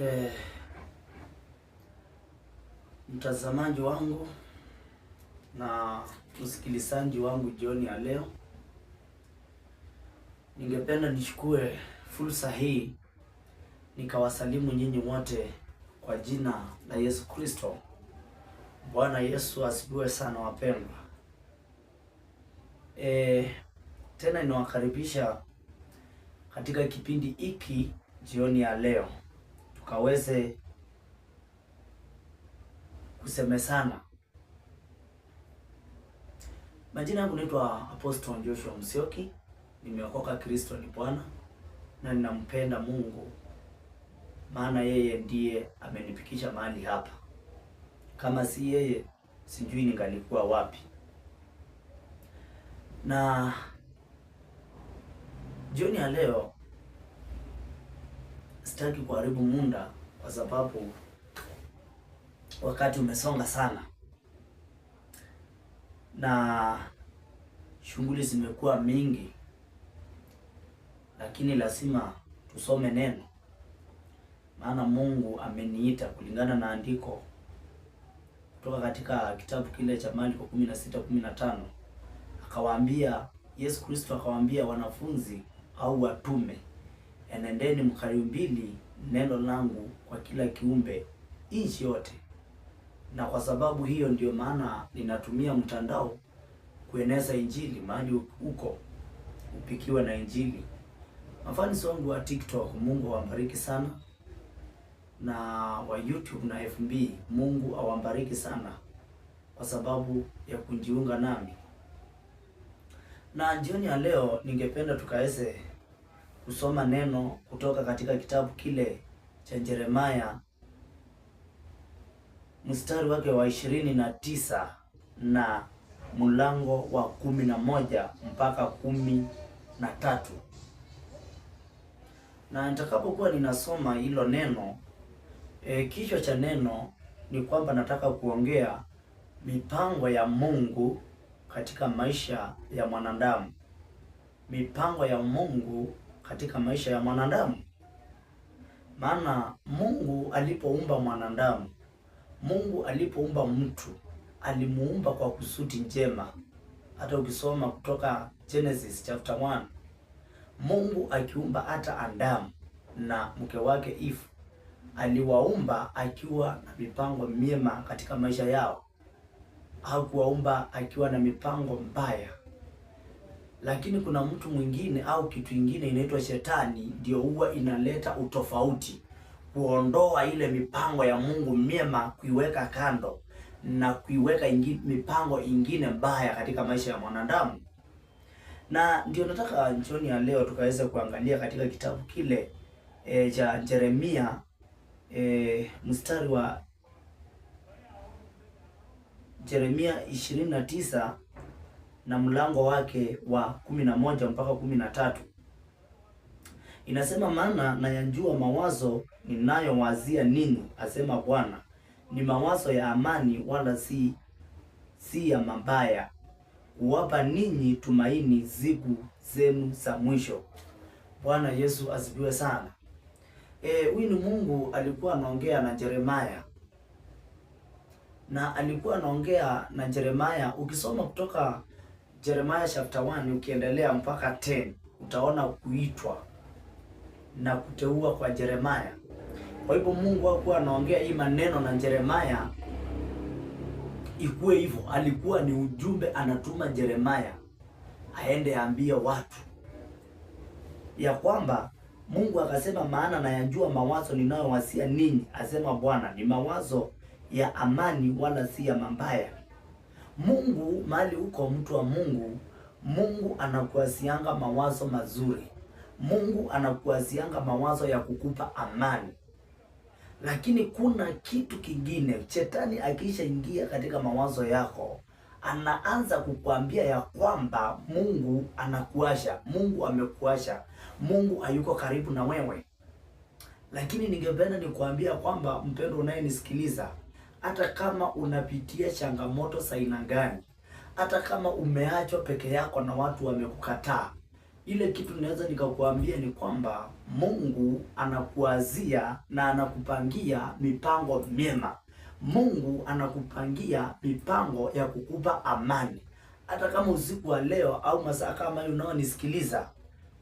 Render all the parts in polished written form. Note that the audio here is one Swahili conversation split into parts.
Eh, Mtazamaji wangu na msikilizaji wangu jioni ya leo, ningependa nichukue fursa hii nikawasalimu nyinyi wote kwa jina la Yesu Kristo. Bwana Yesu asifiwe sana wapendwa. Tena ninawakaribisha katika kipindi hiki jioni ya leo, tukaweze kusemezana. Majina yangu naitwa Apostle Joshua Musyoki. Nimeokoka, Kristo ni Bwana, na ninampenda Mungu, maana yeye ndiye amenifikisha mahali hapa. Kama si yeye, sijui ningalikuwa wapi. Na jioni ya leo sitaki kuharibu muda, kwa sababu wakati umesonga sana na shughuli zimekuwa mingi, lakini lazima tusome neno, maana Mungu ameniita kulingana na andiko kutoka katika kitabu kile cha Marko 16:15. Akawaambia, Yesu Kristo akawaambia wanafunzi au watume, enendeni mkalihubiri neno langu kwa kila kiumbe nchi yote. Na kwa sababu hiyo ndio maana ninatumia mtandao kueneza injili mahali huko upikiwe na injili. Mafans wangu wa TikTok, Mungu awabariki sana, na wa YouTube na FB, Mungu awabariki sana kwa sababu ya kujiunga nami. Na jioni ya leo ningependa tukaweze kusoma neno kutoka katika kitabu kile cha Yeremia mstari wake wa 29 na mlango wa 11 mpaka 13. Na nitakapokuwa ninasoma hilo neno, kichwa cha neno ni kwamba nataka kuongea mipango ya Mungu katika maisha ya mwanadamu. Mipango ya Mungu katika maisha ya mwanadamu. Maana Mungu alipoumba mwanadamu, Mungu alipoumba mtu, alimuumba kwa kusudi njema. Hata ukisoma kutoka Genesis chapter 1, Mungu akiumba hata Adamu na mke wake Eve, aliwaumba akiwa na mipango mema katika maisha yao. Hakuwaumba akiwa na mipango mbaya. Lakini kuna mtu mwingine au kitu kingine inaitwa shetani, ndio huwa inaleta utofauti, kuondoa ile mipango ya Mungu mema, kuiweka kando na kuiweka mipango ingine mbaya katika maisha ya mwanadamu. Na ndio nataka jioni ya leo tukaweze kuangalia katika kitabu kile cha Yeremia mstari wa Yeremia 29 na mlango wake wa 11 mpaka 13. Inasema, maana nayajua mawazo ninayowazia ninyi, asema Bwana, ni mawazo ya amani, wala si ya mabaya, kuwapa ninyi tumaini siku zenu za mwisho. Bwana Yesu asifiwe sana. Huyu ni Mungu alikuwa anaongea na Yeremia. Na alikuwa anaongea na Yeremia. Ukisoma kutoka Yeremia chapter 1 ukiendelea mpaka 10, utaona kuitwa na kuteua kwa Yeremia. Kwa hivyo Mungu hakuwa anaongea hii maneno na Yeremia ikuwe hivyo. Alikuwa ni ujumbe anatuma Yeremia aende aambie watu ya kwamba Mungu akasema, maana nayajua mawazo ninayowazia ninyi, asema Bwana, ni mawazo ya amani, wala si ya mabaya. Mungu mali uko mtu wa Mungu, Mungu anakuwasianga mawazo mazuri. Mungu anakuwasianga mawazo ya kukupa amani. Lakini kuna kitu kingine, shetani akisha ingia katika mawazo yako, anaanza kukuambia ya kwamba Mungu anakuasha, Mungu amekuasha, Mungu hayuko karibu na wewe. Lakini ningependa nikuambia kwamba, mpendo unayenisikiliza, hata kama unapitia changamoto za aina gani, hata kama umeachwa peke yako na watu wamekukataa, ile kitu ninaweza nikakuambia ni kwamba Mungu anakuazia na anakupangia mipango mema. Mungu anakupangia mipango ya kukupa amani. Hata kama usiku wa leo au masaa kama hiyo unaonisikiliza,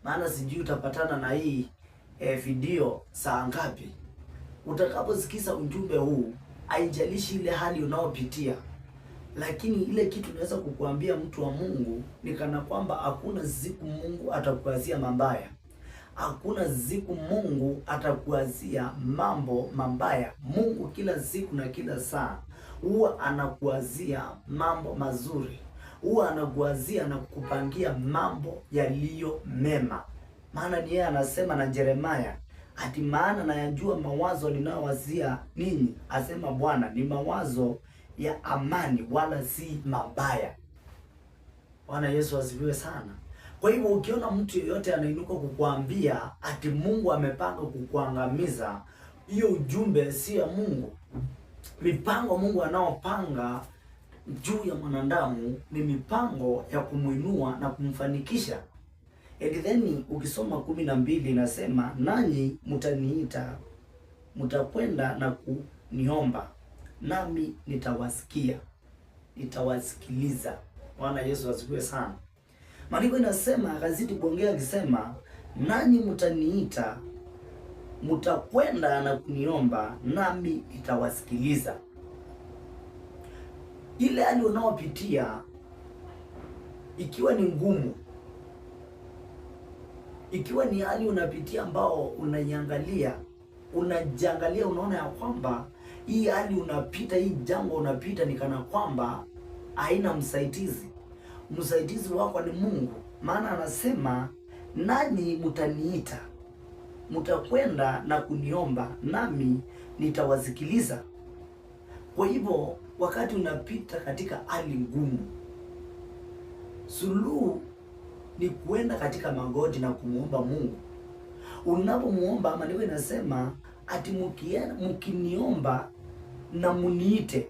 maana sijui utapatana na hii video saa ngapi. Utakaposikiza ujumbe huu, haijalishi ile hali unaopitia, lakini ile kitu naweza kukuambia mtu wa Mungu ni kana kwamba hakuna siku Mungu atakuazia mabaya. Hakuna siku Mungu atakuazia mambo mabaya. Mungu kila siku na kila saa huwa anakuazia mambo mazuri. Huwa anakuazia na kukupangia mambo yaliyo mema. Maana ni yeye anasema na Yeremia, ati maana nayajua mawazo ninayowazia ninyi, asema Bwana, ni mawazo ya amani wala si mabaya. Bwana Yesu asifiwe sana. Kwa hivyo ukiona mtu yeyote anainuka kukuambia ati Mungu amepanga kukuangamiza, hiyo ujumbe si ya Mungu. Mipango Mungu anaopanga juu ya mwanadamu ni mipango ya kumuinua na kumfanikisha. And then ukisoma 12 inasema, nanyi mtaniita, mtakwenda na kuniomba, nami nitawasikia, nitawasikiliza. Bwana Yesu asifiwe sana. Maandiko inasema, akazidi kuongea akisema, nanyi mtaniita, mtakwenda na kuniomba, nami nitawasikiliza. Ile hali unaopitia ikiwa ni ngumu, ikiwa ni hali unapitia ambao unajiangalia, unaona ya kwamba hii hali unapita, hii jambo unapita ni kana kwamba haina msaidizi. Msaidizi wako ni Mungu. Maana anasema, nanyi mtaniita, mtakwenda na kuniomba, nami nitawasikiliza. Kwa hivyo wakati unapita katika hali ngumu, suluhu ni kuenda katika magoti na kumuomba Mungu. Unapomuomba, maandiko inasema ati mkiniomba na muniite,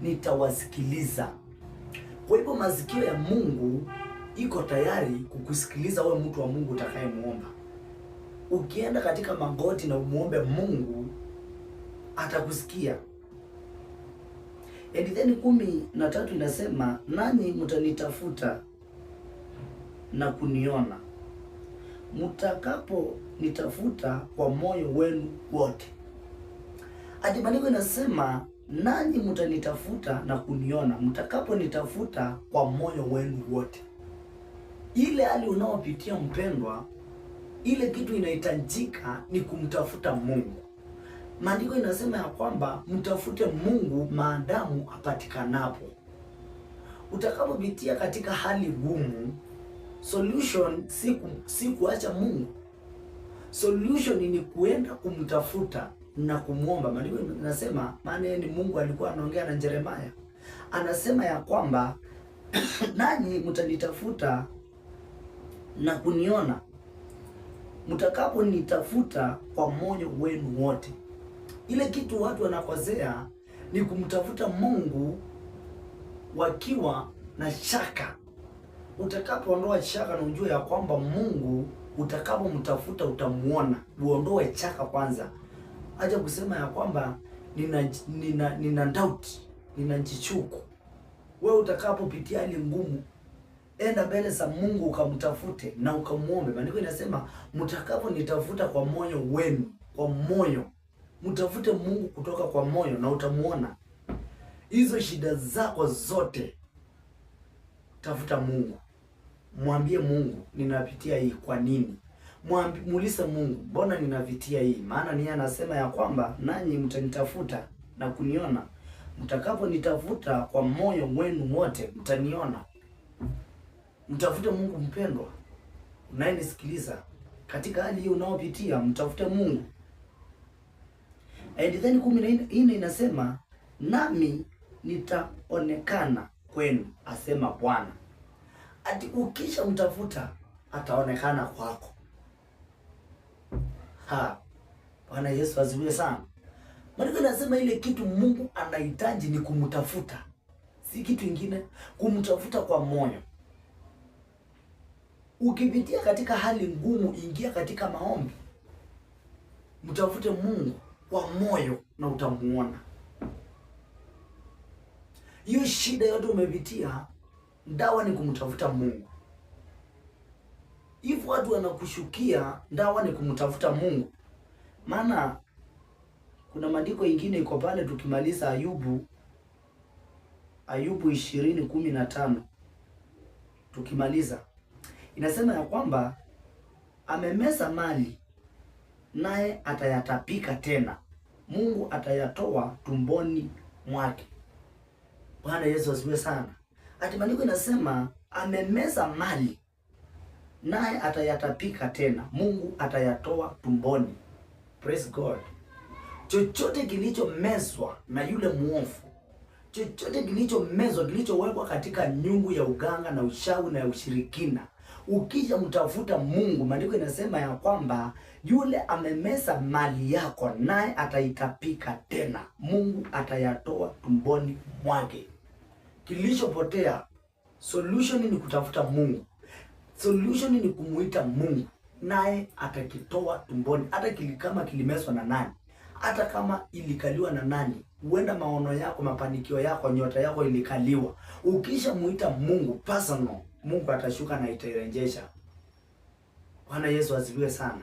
nitawasikiliza. Kwa hivyo masikio ya Mungu iko tayari kukusikiliza wewe mtu wa Mungu utakayemuomba. Ukienda katika magoti na umuombe Mungu, atakusikia. And then 13 inasema, nanyi mtanitafuta na kuniona, mtakapo nitafuta kwa moyo wenu wote. Ati maandiko inasema, nanyi mtanitafuta na kuniona, mtakapo nitafuta kwa moyo wenu wote. Ile hali unaopitia mpendwa, ile kitu inahitajika ni kumtafuta Mungu. Maandiko inasema ya kwamba mtafute Mungu maadamu apatikanapo. Utakapopitia katika hali ngumu, solution si kuacha Mungu. Solution ni kuenda kumtafuta na kumwomba. Maandiko inasema, maana ni Mungu alikuwa anaongea na Yeremia. Anasema ya kwamba nanyi mtanitafuta na kuniona, mtakapo nitafuta kwa moyo wenu wote. Ile kitu watu wanakosea ni kumtafuta Mungu wakiwa na shaka. Utakapoondoa shaka na ujue ya kwamba Mungu utakapomtafuta utamuona, uondoe shaka kwanza. Acha kusema ya kwamba nina doubt, nina jichuku. Wewe utakapopitia hali ngumu, enda mbele za Mungu ukamtafute na ukamuombe. Maandiko inasema, mtakaponitafuta kwa moyo wenu, kwa moyo. Mtafute Mungu kutoka kwa moyo na utamuona. Hizo shida zako zote, tafuta Mungu. Mwambie Mungu, ninapitia hii, kwa nini? Muulize Mungu, mbona ninapitia hii? Maana ni anasema ya kwamba, nanyi mtanitafuta na kuniona, mtakaponitafuta kwa moyo wenu wote, mtaniona. Mtafute Mungu mpendwa, unayenisikiliza. Katika hali hii unaopitia, mtafute Mungu. And then 14 inasema, nami nitaonekana kwenu, asema Bwana. Ati ukisha mtafuta, ataonekana kwako. Bwana Yesu asifiwe sana. Maandiko inasema ile kitu Mungu anahitaji ni kumtafuta, si kitu kingine. Kumtafuta kwa moyo. Ukipitia katika hali ngumu, ingia katika maombi, mtafute Mungu kwa moyo na utamuona. Hiyo shida yote umepitia, dawa ni kumtafuta Mungu. Hivyo watu wanakushukia, dawa ni kumtafuta Mungu. Maana kuna maandiko ingine iko pale, tukimaliza Ayubu 20:15 tukimaliza, inasema ya kwamba amemeza mali naye atayatapika tena, Mungu atayatoa tumboni mwake. Bwana Yesu asifiwe sana. Ati maandiko inasema amemeza mali naye atayatapika tena, Mungu atayatoa tumboni. Praise God. Chochote kilichomezwa na yule muovu, chochote kilichomezwa, kilichowekwa katika nyungu ya uganga na ushawi na ushirikina, ukija mtafuta Mungu, maandiko inasema ya kwamba yule amemeza mali yako naye ataitapika tena, Mungu atayatoa tumboni mwake. Kilichopotea, solution ni kutafuta Mungu. Solution ni kumuita Mungu, naye atakitoa tumboni. Hata kama kilimezwa na nani, hata kama ilikaliwa na nani, huenda maono yako, mafanikio yako, nyota yako ilikaliwa. Ukisha muita Mungu personal, Mungu atashuka na itairejesha. Bwana Yesu asifiwe sana.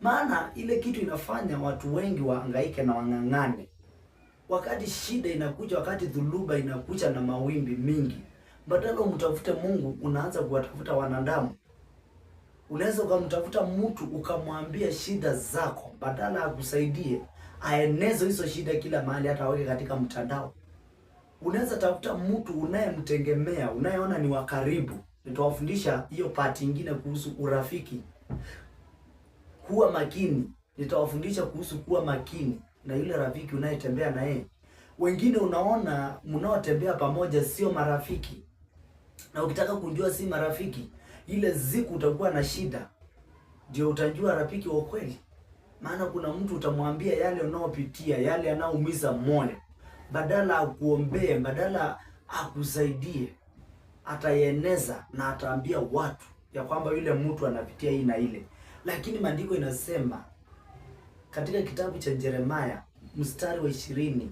Maana ile kitu inafanya watu wengi wahangaike na wang'ang'ane. Wakati shida inakuja, wakati dhuluba inakuja na mawimbi mingi, badala umtafute Mungu, unaanza kuwatafuta wanadamu. Unaweza ukamtafuta mtu ukamwambia shida zako, badala akusaidie, aeneze hizo shida kila mahali, hata aweke katika mtandao. Unaweza tafuta mtu unayemtegemea, unayeona ni wa karibu. Nitawafundisha hiyo part nyingine kuhusu urafiki. Kuwa makini. Nitawafundisha kuhusu kuwa makini na yule rafiki unayetembea na yeye. Wengine unaona mnaotembea pamoja sio marafiki. Na ukitaka kujua si marafiki, ile siku utakuwa na shida, ndio utajua rafiki wa kweli. Maana kuna mtu utamwambia yale unayopitia, yale yanaumiza moyo, badala akuombee, badala akusaidie, atayeneza na ataambia watu ya kwamba yule mtu anapitia hii na ile. Lakini maandiko inasema katika kitabu cha Yeremia mstari wa 29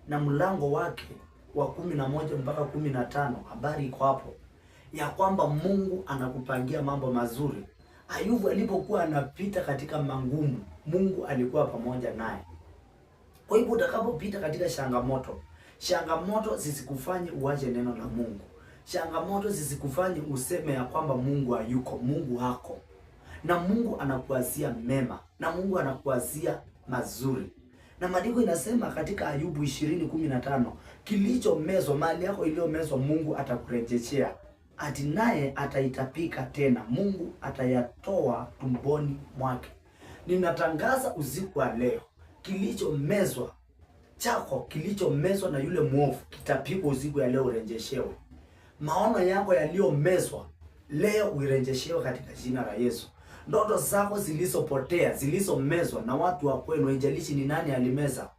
na mlango wake wa 11 mpaka 15, habari iko hapo ya kwamba Mungu anakupangia mambo mazuri. Ayubu alipokuwa anapita katika mangumu, Mungu alikuwa pamoja naye. Kwa hivyo utakapopita katika changamoto zisikufanye uache neno la Mungu. Changamoto zisikufanye useme ya kwamba Mungu hayuko. Mungu hako. Na Mungu anakuazia mema, na Mungu anakuazia mazuri. Na maandiko inasema katika Ayubu 20:15, kilichomezwa, mali yako iliyomezwa, Mungu atakurejeshea. Ati naye ataitapika tena, Mungu atayatoa tumboni mwake. Ninatangaza usiku wa leo, kilichomezwa chako, kilichomezwa na yule mwovu, kitapikwa usiku ya leo, urejeshewe. Maono yako yaliyomezwa leo urejeshewe katika jina la Yesu. Ndoto zako zilizopotea, zilizomezwa na watu wa kwenu, haijalishi ni nani alimeza,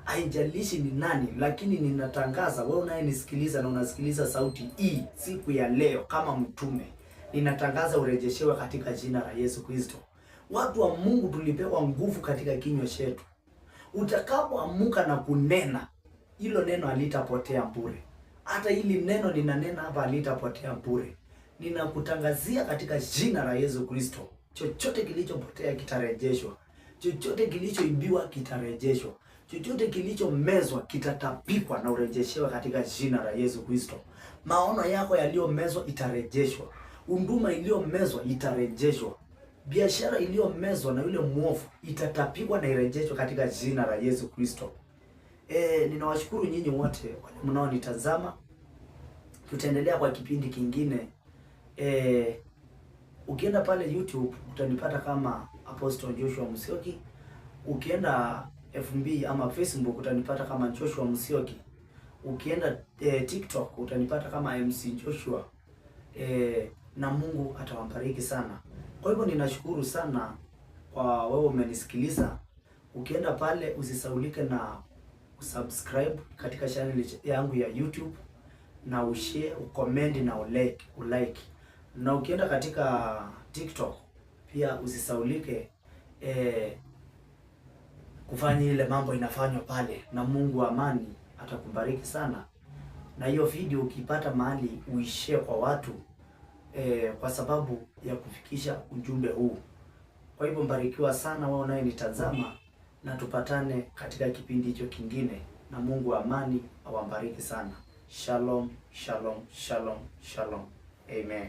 haijalishi ni nani, lakini ninatangaza, wewe unayenisikiliza na unasikiliza sauti hii siku ya leo kama mtume, ninatangaza urejeshewe katika jina la Yesu Kristo. Watu wa Mungu tulipewa nguvu katika kinywa chetu. Utakapoamuka na kunena, hilo neno halitapotea bure. Hata hili neno ninanena hapa halitapotea bure. Ninakutangazia katika jina la Yesu Kristo, chochote kilichopotea kitarejeshwa. Chochote kilichoibiwa kitarejeshwa. Chochote kilichomezwa kitatapikwa na urejeshewa katika jina la Yesu Kristo. Maono yako yaliyomezwa itarejeshwa. Unduma iliyomezwa itarejeshwa. Biashara iliyomezwa na yule muovu itatapikwa na irejeshwa katika jina la Yesu Kristo. Ninawashukuru nyinyi wote mnaonitazama. Tutaendelea kwa kipindi kingine. Ukienda pale YouTube utanipata kama Apostle Joshua Musyoki. Ukienda FB ama Facebook utanipata kama Joshua Musyoki. Ukienda TikTok utanipata kama MC Joshua. Na Mungu atawabariki sana. Kwa hivyo ninashukuru sana kwa wewe umenisikiliza. Ukienda pale usisaulike na subscribe katika channel yangu ya YouTube, na ushare, ucomment na ulike. Na ukienda katika TikTok pia usisaulike kufanya ile mambo inafanywa pale, na Mungu wa amani atakubariki sana. Na hiyo video ukipata mahali uishare kwa watu kwa sababu ya kufikisha ujumbe huu. Kwa hivyo mbarikiwa sana wewe unayenitazama, na tupatane katika kipindi hicho kingine, na Mungu wa amani awambariki sana. Shalom, shalom, shalom, shalom. Amen.